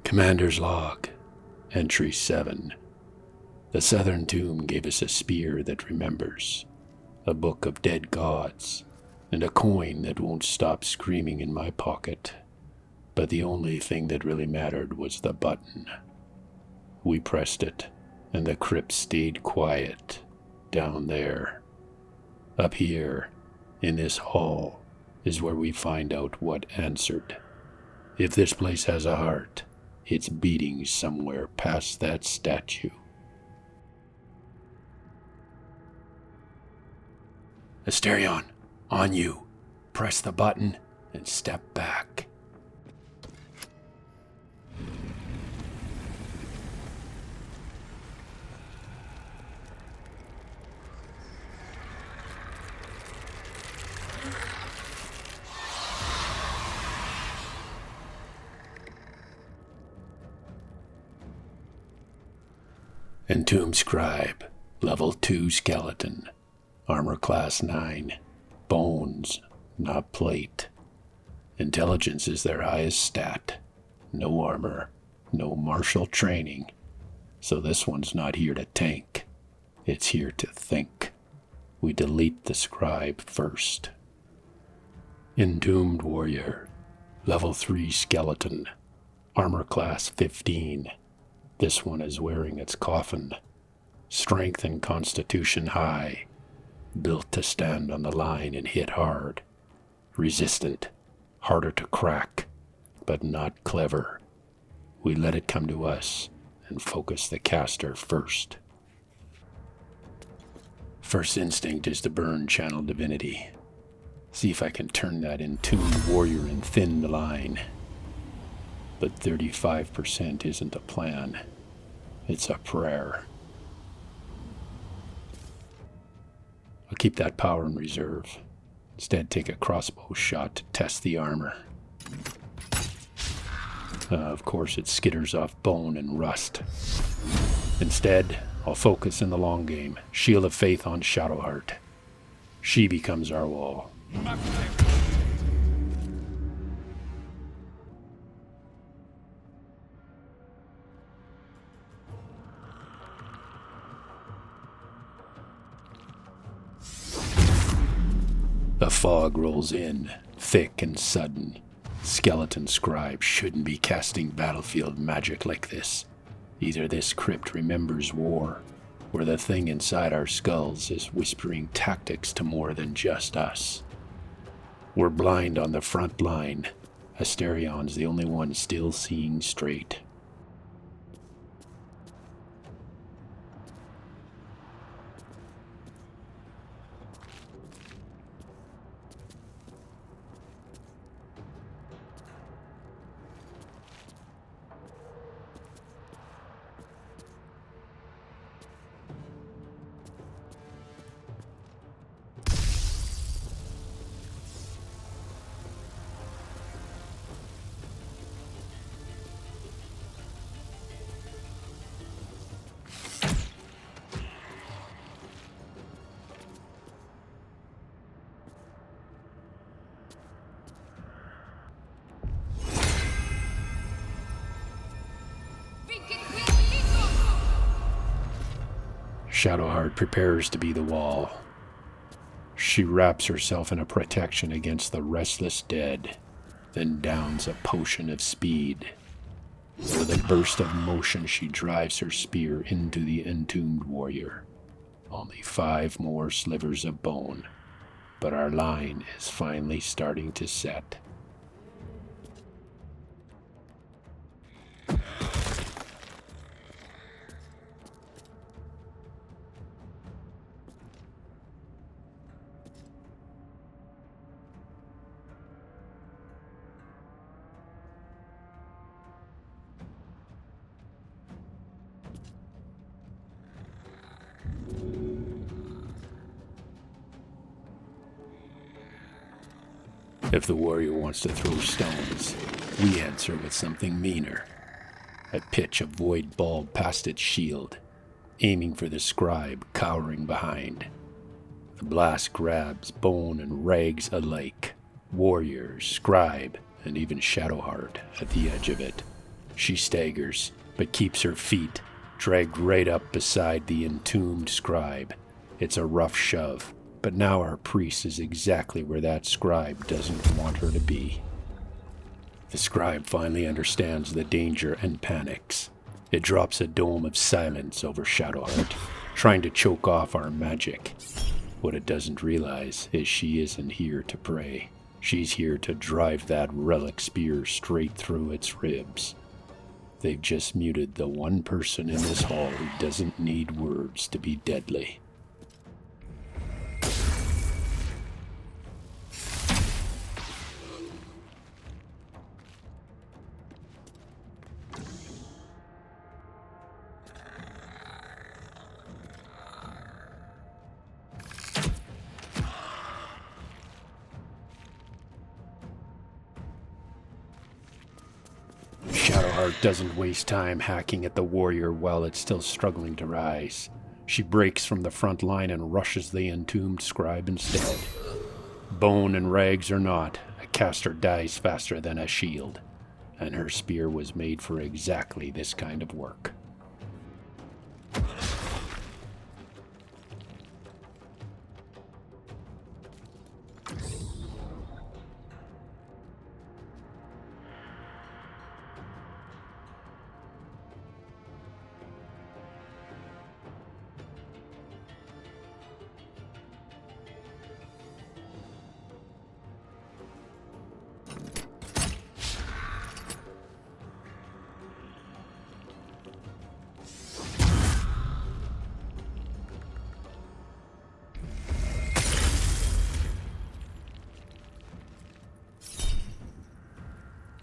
Commander's Log, Entry 7. The Southern Tomb gave us a spear that remembers, a book of dead gods, and a coin that won't stop screaming in my pocket. But the only thing that really mattered was the button. We pressed it, and the crypt stayed quiet, down there. Up here, in this hall, is where we find out what answered. If this place has a heart, it's beating somewhere past that statue. Asterion, on you. Press the button and step back. Entombed Scribe, Level 2 Skeleton, Armor Class 9, Bones, not Plate. Intelligence is their highest stat. No armor, no martial training. So this one's not here to tank. It's here to think. We delete the Scribe first. Entombed Warrior, Level 3 Skeleton, Armor Class 15. This one is wearing its coffin. Strength and constitution high. Built to stand on the line and hit hard. Resistant. Harder to crack. But not clever. We let it come to us and focus the caster first. First instinct is to burn channel divinity. See if I can turn that entombed warrior and thin the line. But 35% isn't a plan. It's a prayer. I'll keep that power in reserve. Instead, take a crossbow shot to test the armor. Of course, it skitters off bone and rust. Instead, I'll focus in the long game. Shield of Faith on Shadowheart. She becomes our wall. The fog rolls in, thick and sudden. Skeleton scribes shouldn't be casting battlefield magic like this. Either this crypt remembers war, or the thing inside our skulls is whispering tactics to more than just us. We're blind on the front line. Asterion's the only one still seeing straight. Shadowheart prepares to be the wall. She wraps herself in a protection against the restless dead, then downs a potion of speed. With a burst of motion, she drives her spear into the entombed warrior. Only 5 more slivers of bone, but our line is finally starting to set. If the warrior wants to throw stones, we answer with something meaner. A pitch of void ball past its shield, aiming for the scribe cowering behind. The blast grabs bone and rags alike, warrior, scribe, and even Shadowheart at the edge of it. She staggers, but keeps her feet, dragged right up beside the entombed scribe. It's a rough shove, but now our priest is exactly where that scribe doesn't want her to be. The scribe finally understands the danger and panics. It drops a dome of silence over Shadowheart, trying to choke off our magic. What it doesn't realize is she isn't here to pray. She's here to drive that relic spear straight through its ribs. They've just muted the one person in this hall who doesn't need words to be deadly. Shadowheart doesn't waste time hacking at the warrior while it's still struggling to rise. She breaks from the front line and rushes the entombed scribe instead. Bone and rags or not, a caster dies faster than a shield, and her spear was made for exactly this kind of work.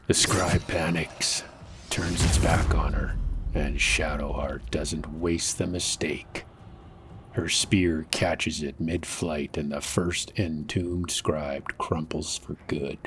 The scribe panics, turns its back on her, and Shadowheart doesn't waste the mistake. Her spear catches it mid-flight, and the first entombed scribe crumples for good.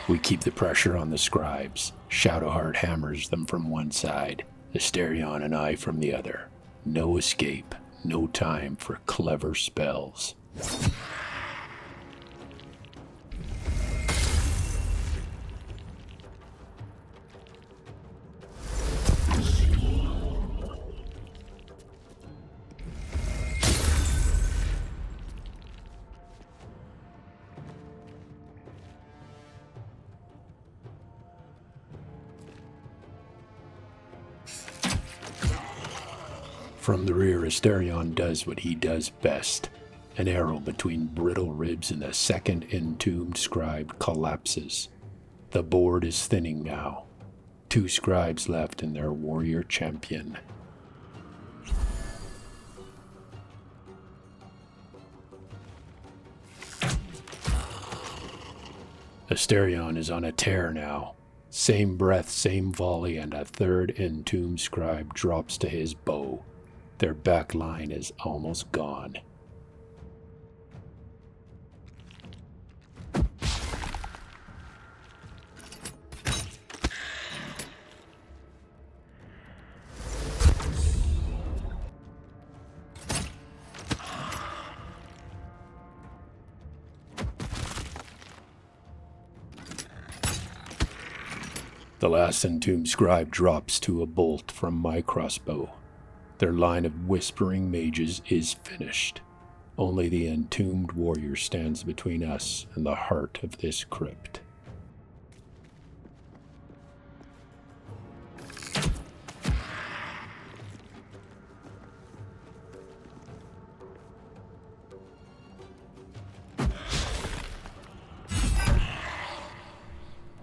We keep the pressure on the scribes. Shadowheart hammers them from one side, Asterion and I from the other. No escape, no time for clever spells. From the rear, Asterion does what he does best. An arrow between brittle ribs and the second entombed scribe collapses. The board is thinning now. 2 scribes left and their warrior champion. Asterion is on a tear now. Same breath, same volley, and a third entombed scribe drops to his bow. Their back line is almost gone. The last entombed scribe drops to a bolt from my crossbow. Their line of whispering mages is finished. Only the entombed warrior stands between us and the heart of this crypt.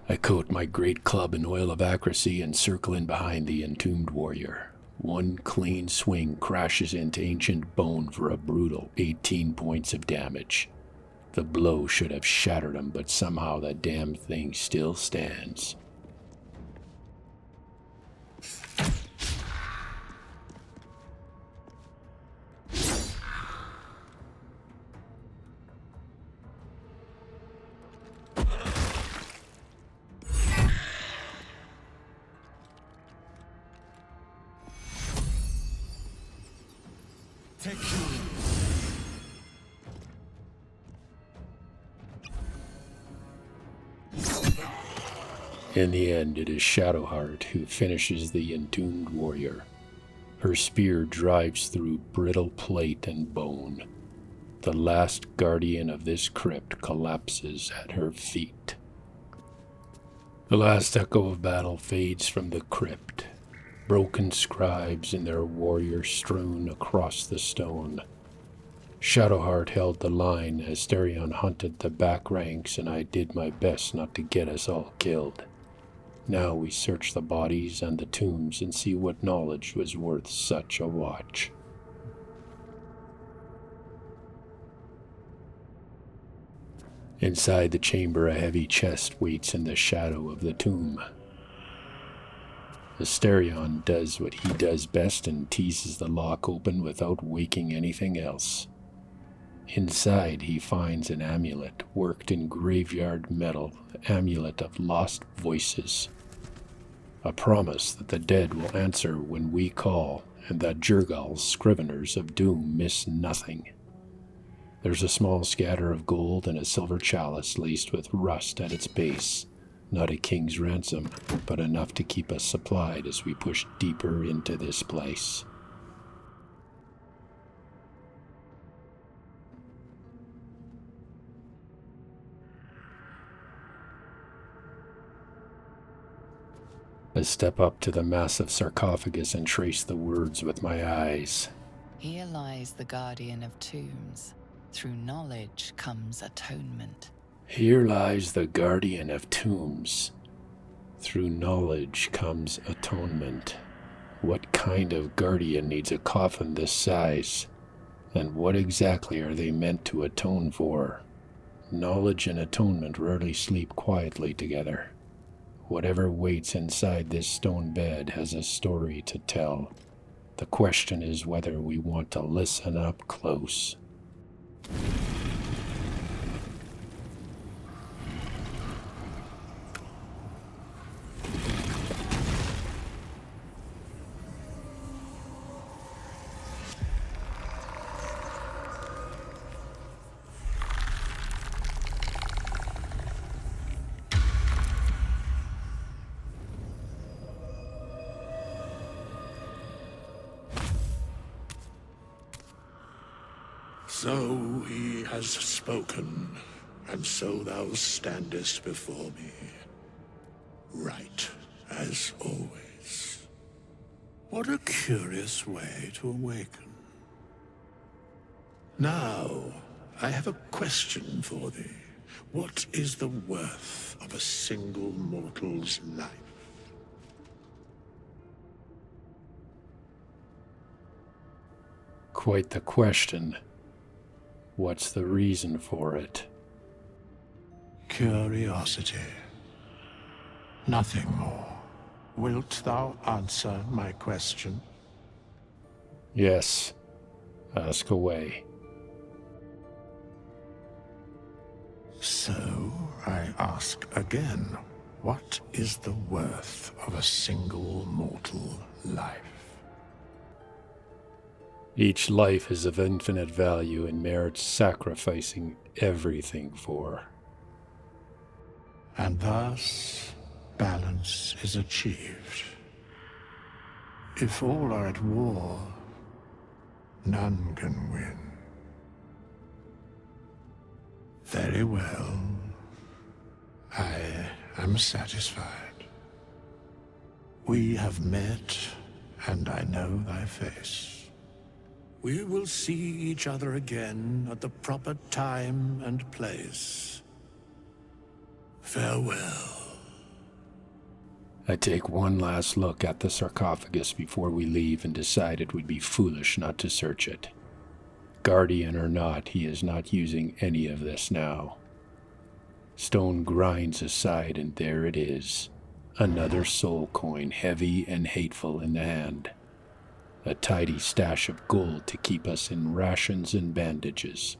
I coat my great club in oil of accuracy and circle in behind the entombed warrior. One clean swing crashes into ancient bone for a brutal 18 points of damage. The blow should have shattered him, but somehow that damn thing still stands. In the end, it is Shadowheart who finishes the entombed warrior. Her spear drives through brittle plate and bone. The last guardian of this crypt collapses at her feet. The last echo of battle fades from the crypt. Broken scribes and their warrior strewn across the stone. Shadowheart held the line as Asterion hunted the back ranks, and I did my best not to get us all killed. Now we search the bodies and the tombs and see what knowledge was worth such a watch. Inside the chamber, a heavy chest waits in the shadow of the tomb. Asterion does what he does best and teases the lock open without waking anything else. Inside, he finds an amulet worked in graveyard metal, the amulet of lost voices. A promise that the dead will answer when we call, and that Jurgal's scriveners of doom miss nothing. There's a small scatter of gold and a silver chalice laced with rust at its base. Not a king's ransom, but enough to keep us supplied as we push deeper into this place. I step up to the massive sarcophagus and trace the words with my eyes. Here lies the guardian of tombs. Through knowledge comes atonement. Here lies the guardian of tombs. Through knowledge comes atonement. What kind of guardian needs a coffin this size? And what exactly are they meant to atone for? Knowledge and atonement rarely sleep quietly together. Whatever waits inside this stone bed has a story to tell. The question is whether we want to listen up close. So he has spoken, and so thou standest before me, right as always. What a curious way to awaken. Now, I have a question for thee. What is the worth of a single mortal's life? Quite the question. What's the reason for it? Curiosity. Nothing more. Wilt thou answer my question? Yes. Ask away. So, I ask again, what is the worth of a single mortal life? Each life is of infinite value and merits sacrificing everything for. And thus, balance is achieved. If all are at war, none can win. Very well. I am satisfied. We have met, and I know thy face. We will see each other again at the proper time and place. Farewell. I take one last look at the sarcophagus before we leave and decide it would be foolish not to search it. Guardian or not, he is not using any of this now. Stone grinds aside, and there it is. Another soul coin, heavy and hateful in the hand. A tidy stash of gold to keep us in rations and bandages.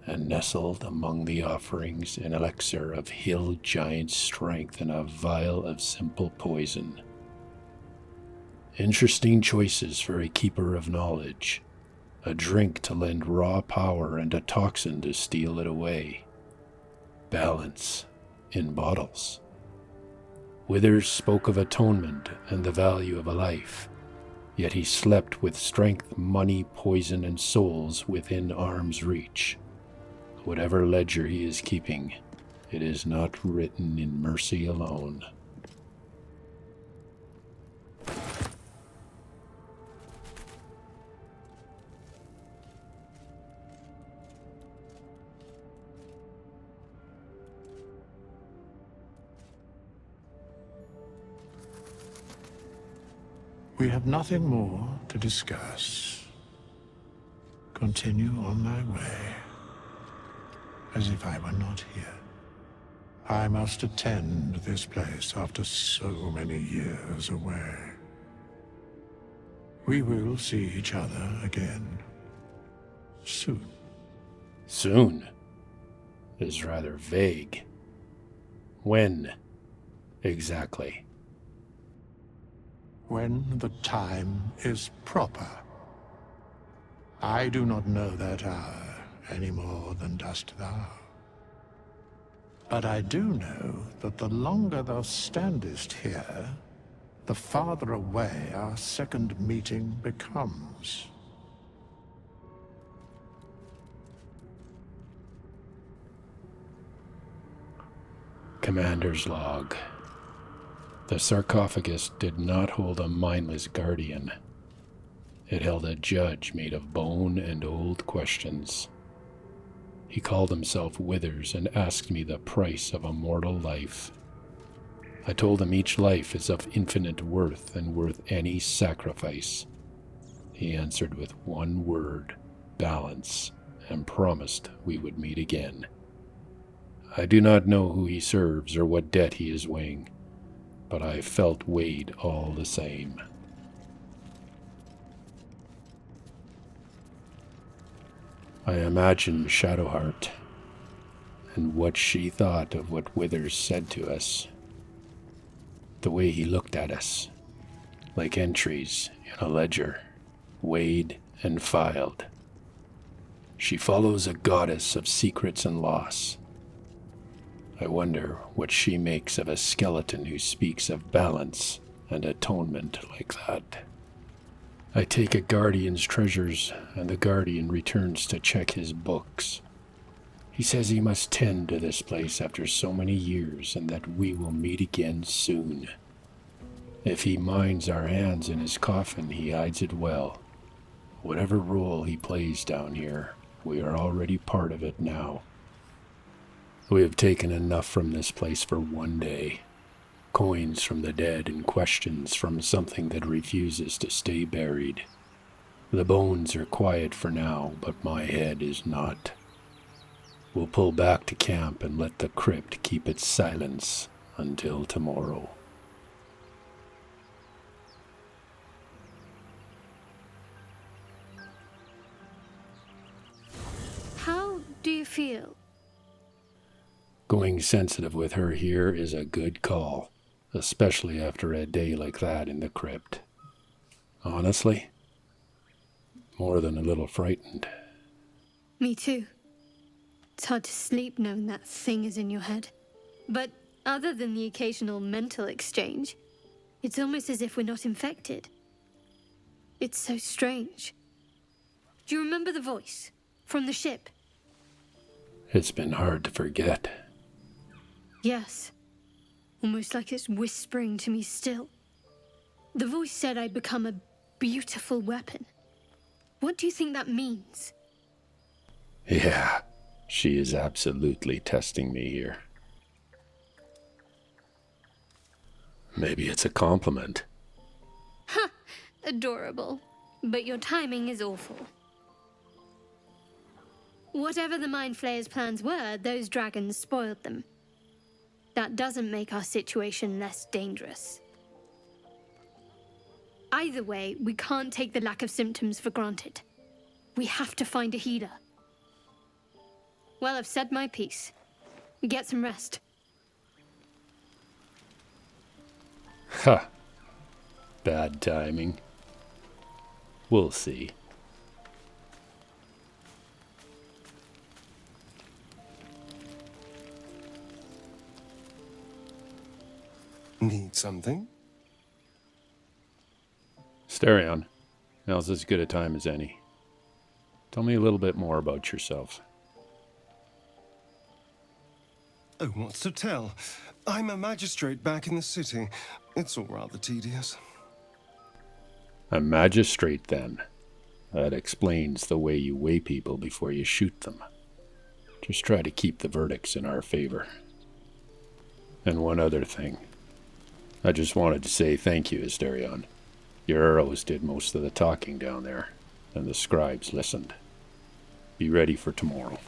And nestled among the offerings, an elixir of hill giant strength and a vial of simple poison. Interesting choices for a keeper of knowledge. A drink to lend raw power and a toxin to steal it away. Balance in bottles. Withers spoke of atonement and the value of a life, yet he slept with strength, money, poison, and souls within arm's reach. Whatever ledger he is keeping, it is not written in mercy alone. We have nothing more to discuss. Continue on my way, as if I were not here. I must attend this place after so many years away. We will see each other again soon. Soon is rather vague. When exactly? When the time is proper. I do not know that hour any more than dost thou. But I do know that the longer thou standest here, the farther away our second meeting becomes. Commander's log. The sarcophagus did not hold a mindless guardian. It held a judge made of bone and old questions. He called himself Withers and asked me the price of a mortal life. I told him each life is of infinite worth and worth any sacrifice. He answered with one word, balance, and promised we would meet again. I do not know who he serves or what debt he is weighing, but I felt weighed all the same. I imagined Shadowheart and what she thought of what Withers said to us. The way he looked at us, like entries in a ledger, weighed and filed. She follows a goddess of secrets and loss. I wonder what she makes of a skeleton who speaks of balance and atonement like that. I take a guardian's treasures, and the guardian returns to check his books. He says he must tend to this place after so many years, and that we will meet again soon. If he minds our hands in his coffin, he hides it well. Whatever role he plays down here, we are already part of it now. We have taken enough from this place for one day. Coins from the dead and questions from something that refuses to stay buried. The bones are quiet for now, but my head is not. We'll pull back to camp and let the crypt keep its silence until tomorrow. How do you feel? Going sensitive with her here is a good call, especially after a day like that in the crypt. Honestly, more than a little frightened. Me too. It's hard to sleep knowing that thing is in your head. But other than the occasional mental exchange, it's almost as if we're not infected. It's so strange. Do you remember the voice from the ship? It's been hard to forget. Yes. Almost like it's whispering to me still. The voice said I'd become a beautiful weapon. What do you think that means? Yeah, she is absolutely testing me here. Maybe it's a compliment. Ha! Adorable. But your timing is awful. Whatever the Mind Flayer's plans were, those dragons spoiled them. That doesn't make our situation less dangerous. Either way, we can't take the lack of symptoms for granted. We have to find a healer. Well, I've said my piece. Get some rest. Ha! Bad timing. We'll see. Need something? Sterion, now's as good a time as any. Tell me a little bit more about yourself. Oh, what's to tell? I'm a magistrate back in the city. It's all rather tedious. A magistrate, then. That explains the way you weigh people before you shoot them. Just try to keep the verdicts in our favor. And one other thing. I just wanted to say thank you, Asterion. Your arrows did most of the talking down there, and the scribes listened. Be ready for tomorrow.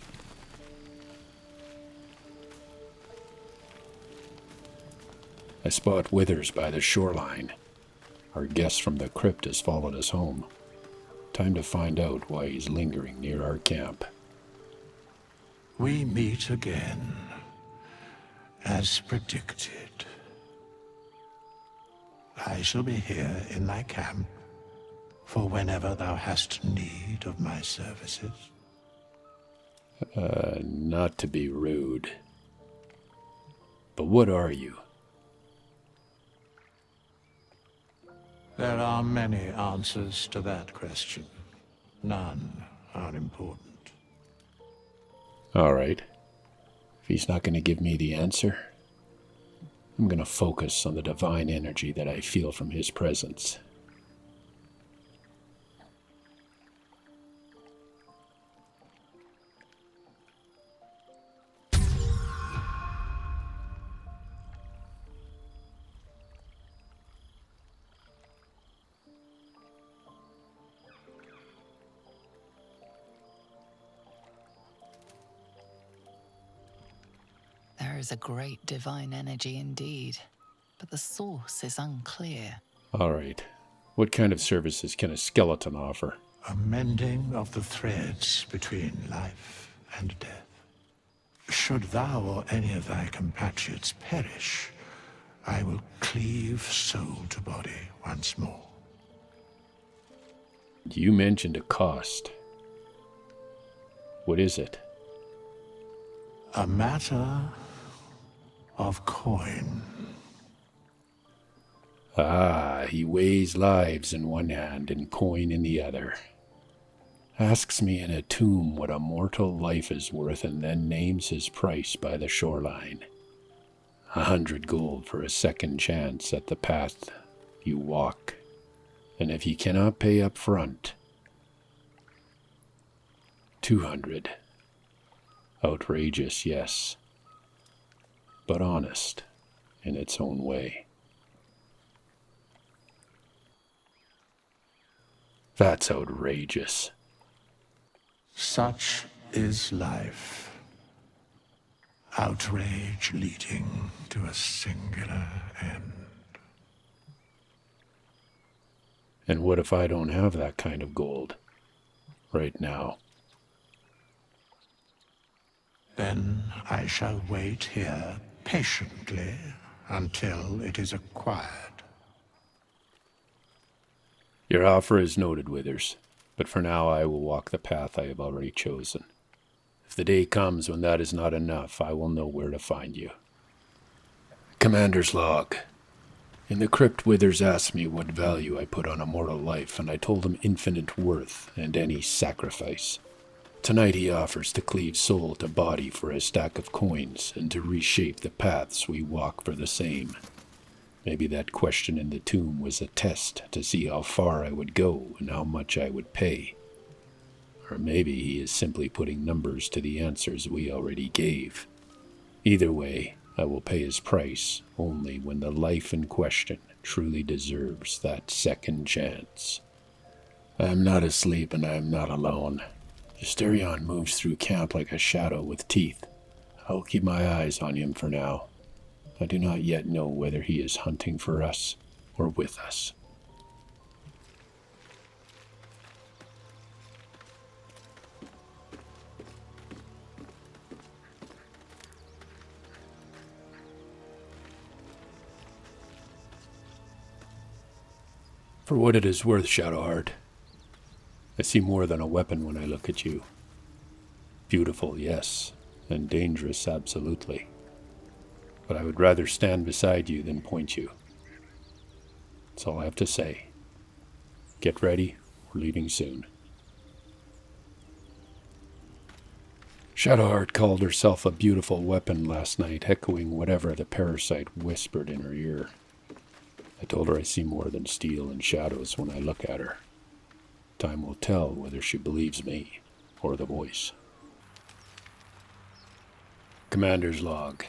I spot Withers by the shoreline. Our guest from the crypt has followed us home. Time to find out why he's lingering near our camp. We meet again, as predicted. I shall be here in thy camp for whenever thou hast need of my services. Not to be rude, but what are you? There are many answers to that question. None are important. All right. If he's not going to give me the answer, I'm going to focus on the divine energy that I feel from his presence. There is a great divine energy indeed, but the source is unclear. All right. What kind of services can a skeleton offer? A mending of the threads between life and death. Should thou or any of thy compatriots perish, I will cleave soul to body once more. You mentioned a cost. What is it? A matter of coin. Ah, he weighs lives in one hand and coin in the other. Asks me in a tomb what a mortal life is worth and then names his price by the shoreline. 100 gold for a second chance at the path you walk. And if you cannot pay up front, 200. Outrageous, yes, but honest in its own way. That's outrageous. Such is life. Outrage leading to a singular end. And what if I don't have that kind of gold right now? Then I shall wait here patiently until it is acquired. Your offer is noted, Withers, but for now I will walk the path I have already chosen. If the day comes when that is not enough, I will know where to find you. Commander's log. In the crypt, Withers asked me what value I put on a mortal life, and I told him infinite worth and any sacrifice. Tonight he offers to cleave soul to body for a stack of coins and to reshape the paths we walk for the same. Maybe that question in the tomb was a test to see how far I would go and how much I would pay. Or maybe he is simply putting numbers to the answers we already gave. Either way, I will pay his price only when the life in question truly deserves that second chance. I am not asleep and I am not alone. Asterion moves through camp like a shadow with teeth. I will keep my eyes on him for now. I do not yet know whether he is hunting for us or with us. For what it is worth, Shadowheart, I see more than a weapon when I look at you. Beautiful, yes, and dangerous, absolutely. But I would rather stand beside you than point you. That's all I have to say. Get ready, we're leaving soon. Shadowheart called herself a beautiful weapon last night, echoing whatever the parasite whispered in her ear. I told her I see more than steel and shadows when I look at her. Time will tell whether she believes me or the voice. Commander's log.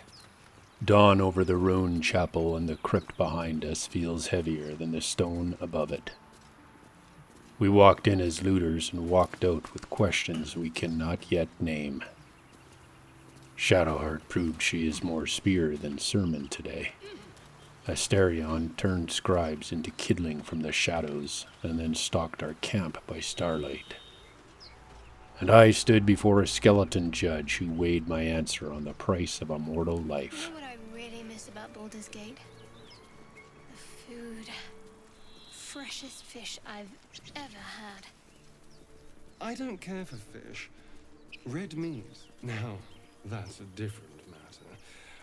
Dawn over the ruined chapel and the crypt behind us feels heavier than the stone above it. We walked in as looters and walked out with questions we cannot yet name. Shadowheart proved she is more spear than sermon today. Asterion turned scribes into kindling from the shadows and then stalked our camp by starlight. And I stood before a skeleton judge who weighed my answer on the price of a mortal life. You know what I really miss about Baldur's Gate? The food. Freshest fish I've ever had. I don't care for fish. Red meat, now, that's a different matter.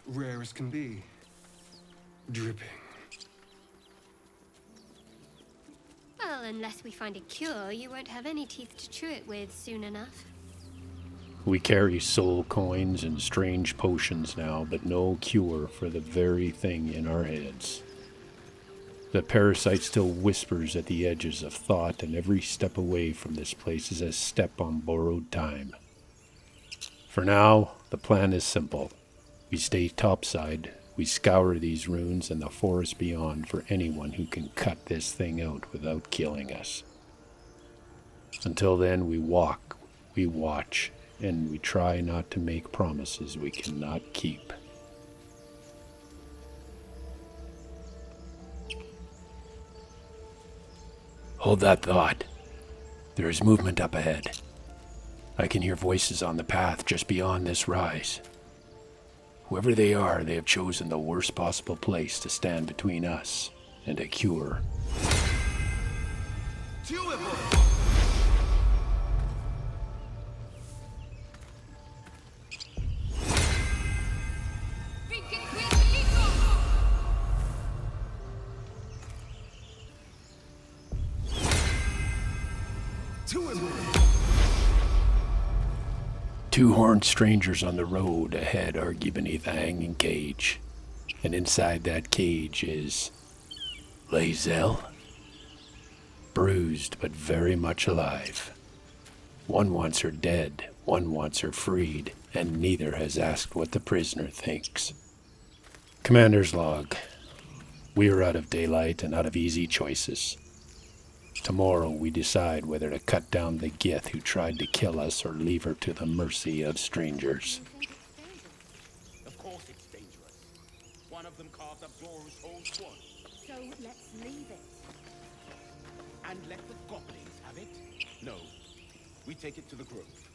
Rare as can be. Dripping. Well, unless we find a cure, you won't have any teeth to chew it with soon enough. We carry soul coins and strange potions now, but no cure for the very thing in our heads. The parasite still whispers at the edges of thought, and every step away from this place is a step on borrowed time. For now, the plan is simple. We stay topside. We scour these ruins and the forest beyond for anyone who can cut this thing out without killing us. Until then, we walk, we watch, and we try not to make promises we cannot keep. Hold that thought. There is movement up ahead. I can hear voices on the path just beyond this rise. Whoever they are, they have chosen the worst possible place to stand between us and a cure. Two horned strangers on the road ahead argue beneath a hanging cage, and inside that cage is Lae'zel, bruised but very much alive. One wants her dead, one wants her freed, and neither has asked what the prisoner thinks. Commander's log. We are out of daylight and out of easy choices. Tomorrow we decide whether to cut down the Gith who tried to kill us or leave her to the mercy of strangers. Of course it's dangerous. One of them carved up Doru's whole squad. So let's leave it. And let the goblins have it? No. We take it to the grove.